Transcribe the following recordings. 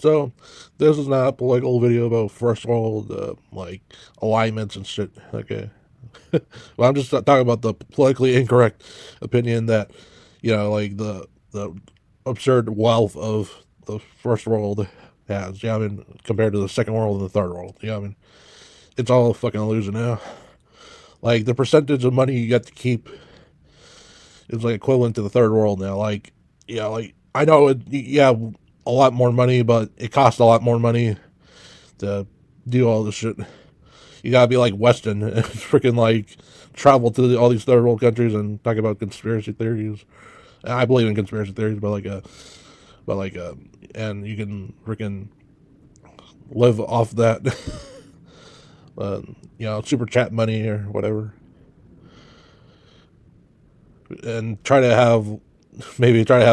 So, this is not a political video about first world, like, alignments and shit. Okay. Well, I'm just talking about the politically incorrect opinion that, like, the absurd wealth of the first world has. Yeah, I mean, compared to the second world and the third world. Yeah, I mean, it's all a fucking illusion now. Like, the percentage of money you get to keep is, like, equivalent to the third world now. Like, yeah, like, I know yeah, a lot more money, but it costs a lot more money to do all this shit. You gotta be like Weston and freaking like travel to all these third world countries and talk about conspiracy theories. I believe in conspiracy theories, but and you can freaking live off that, uh, super chat money or whatever, and try to have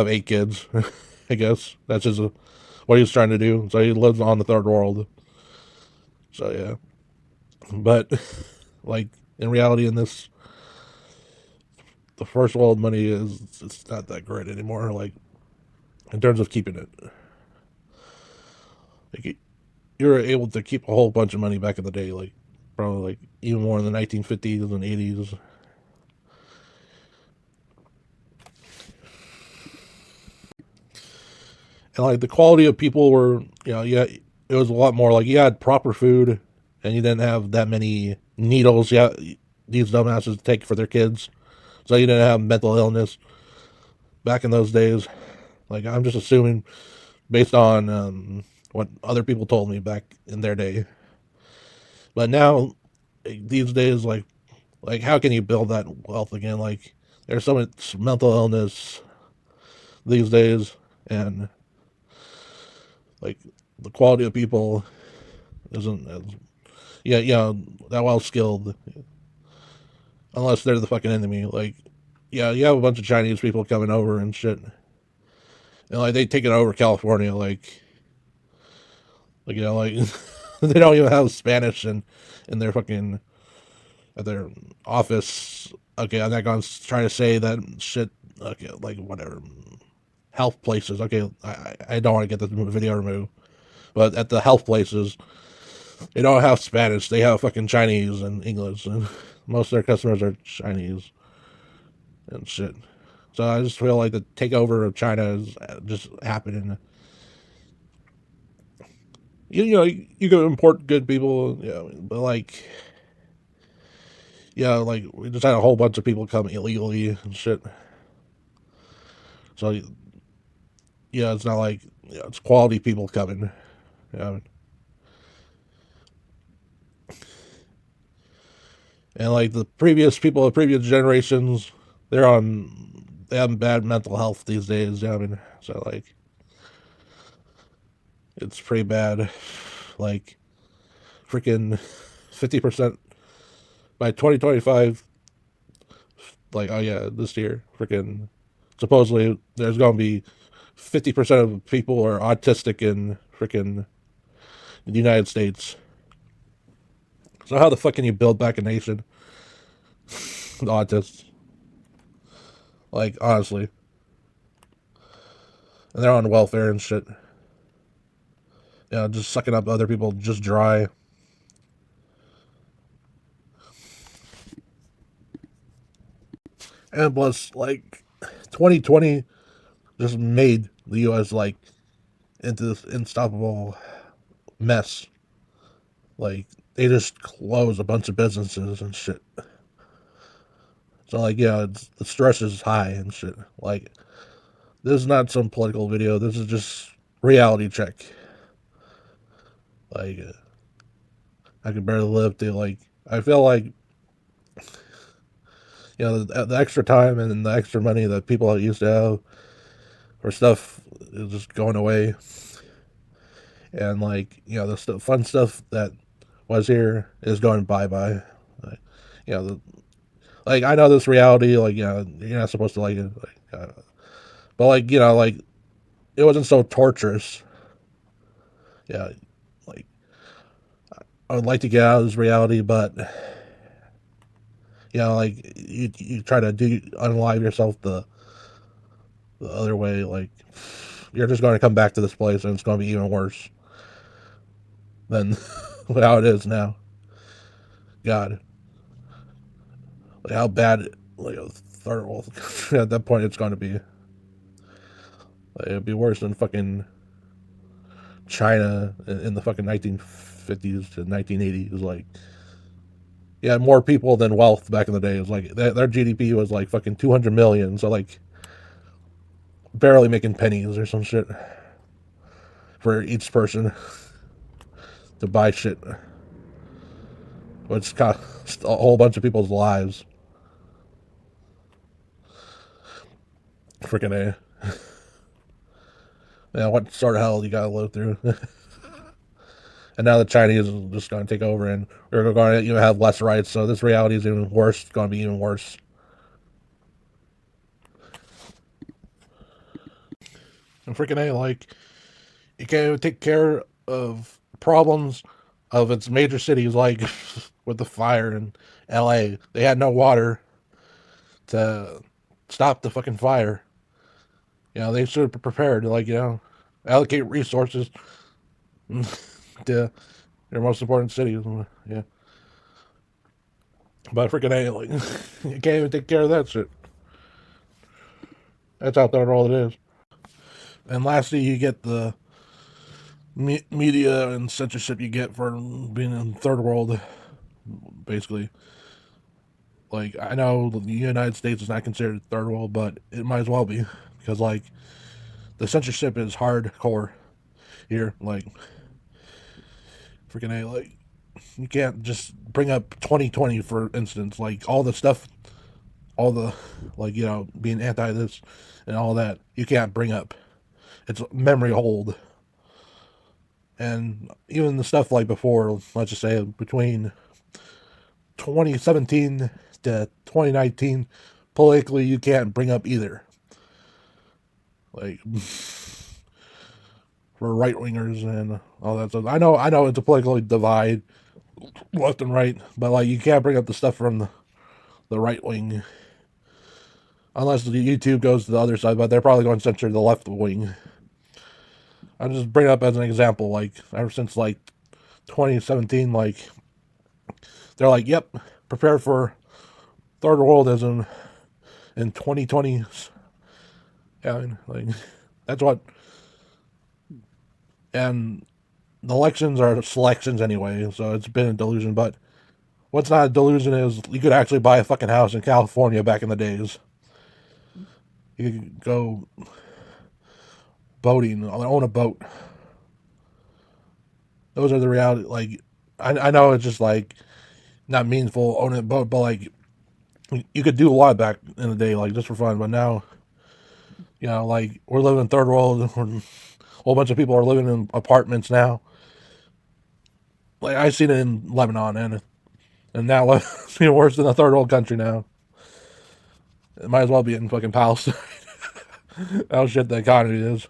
8 kids. I guess that's just what he's trying to do. So he lives on the third world. So yeah, but like in reality, in this the first world money it's not that great anymore. Like in terms of keeping it, like you were able to keep a whole bunch of money back in the day, like probably like even more in the 1950s and 80s. And like the quality of people were, yeah, it was a lot more like you had proper food, and you didn't have that many needles. Yeah, these dumbasses take for their kids, so you didn't have mental illness back in those days. Like I'm just assuming based on what other people told me back in their day. But now, these days, like how can you build that wealth again? Like there's so much mental illness these days, and like the quality of people isn't as that well skilled unless they're the fucking enemy. Like yeah, you have a bunch of Chinese people coming over and shit, and like they taking over California, like they don't even have Spanish in their fucking at their office. Okay, I'm not going to try to say that shit. Okay, like whatever. Health places. Okay, I don't want to get this video removed, but at the health places, they don't have Spanish. They have fucking Chinese and English, and most of their customers are Chinese and shit. So I just feel like the takeover of China is just happening. You can import good people, but like, like we just had a whole bunch of people come illegally and shit. So it's not like it's quality people coming. Yeah, and like the previous people, the previous generations, they have bad mental health these days. Yeah, I mean, so like it's pretty bad. Like freaking 50% by 2025. Like oh yeah, this year, freaking supposedly there's gonna be 50% of people are autistic in freaking the United States. So how the fuck can you build back a nation with autists? Like honestly, and they're on welfare and shit. Just sucking up other people just dry. And plus, like 2020 just made the U.S. like into this unstoppable mess. Like they just closed a bunch of businesses and shit. So like the stress is high and shit. Like this is not some political video. This is just reality check. Like I could barely live to like. I feel like the extra time and the extra money that people used to have for stuff is just going away, and like the fun stuff that was here is going bye bye. Like, you know, the, like I know this reality. Like you're not supposed to like it. But like like it wasn't so torturous. Yeah, like I would like to get out of this reality, but like you try to do unalive yourself the other way. Like you're just going to come back to this place and it's going to be even worse than how it is now. God, like how bad, like a third world country at that point it's going to be. Like, it'd be worse than fucking China in the fucking 1950s to 1980s. Like, yeah, more people than wealth back in the day. It was like their GDP was like fucking 200 million, so like barely making pennies or some shit for each person to buy shit, which cost a whole bunch of people's lives. Freaking A. Yeah, what sort of hell you gotta live through? And now the Chinese are just going to take over, and we're going to even have less rights. So this reality is even worse. It's going to be even worse. And freaking A, like, you can't even take care of problems of its major cities, like with the fire in LA. They had no water to stop the fucking fire. You know, they should have prepared, like, allocate resources to their most important cities. Yeah. But freaking A, like, you can't even take care of that shit. That's out there all it is. And lastly, you get the media and censorship you get for being in third world, basically. Like, I know the United States is not considered third world, but it might as well be. Because, like, the censorship is hardcore here. Like, freaking A, like, you can't just bring up 2020, for instance. Like, all the stuff, all the, like, being anti this and all that, you can't bring up. It's memory hold. And even the stuff like before, let's just say between 2017 to 2019, politically, you can't bring up either. Like, for right wingers and all that stuff. I know it's a political divide, left and right, but like you can't bring up the stuff from the right wing unless the YouTube goes to the other side. But they're probably going to censor the left wing. I just bring it up as an example. Like ever since like 2017, like they're like, "Yep, prepare for third worldism in 2020." Yeah, I mean, like that's what. And the elections are selections anyway, so it's been a delusion. But what's not a delusion is you could actually buy a fucking house in California back in the days. You could go boating, own a boat. Those are the reality. Like, I know it's just like not meaningful owning a boat, but like you could do a lot back in the day, like just for fun. But now, like we're living in third world. A whole bunch of people are living in apartments now. Like I seen it in Lebanon, and now it's even worse than a third world country now. It might as well be in fucking Palestine. How shit the economy is.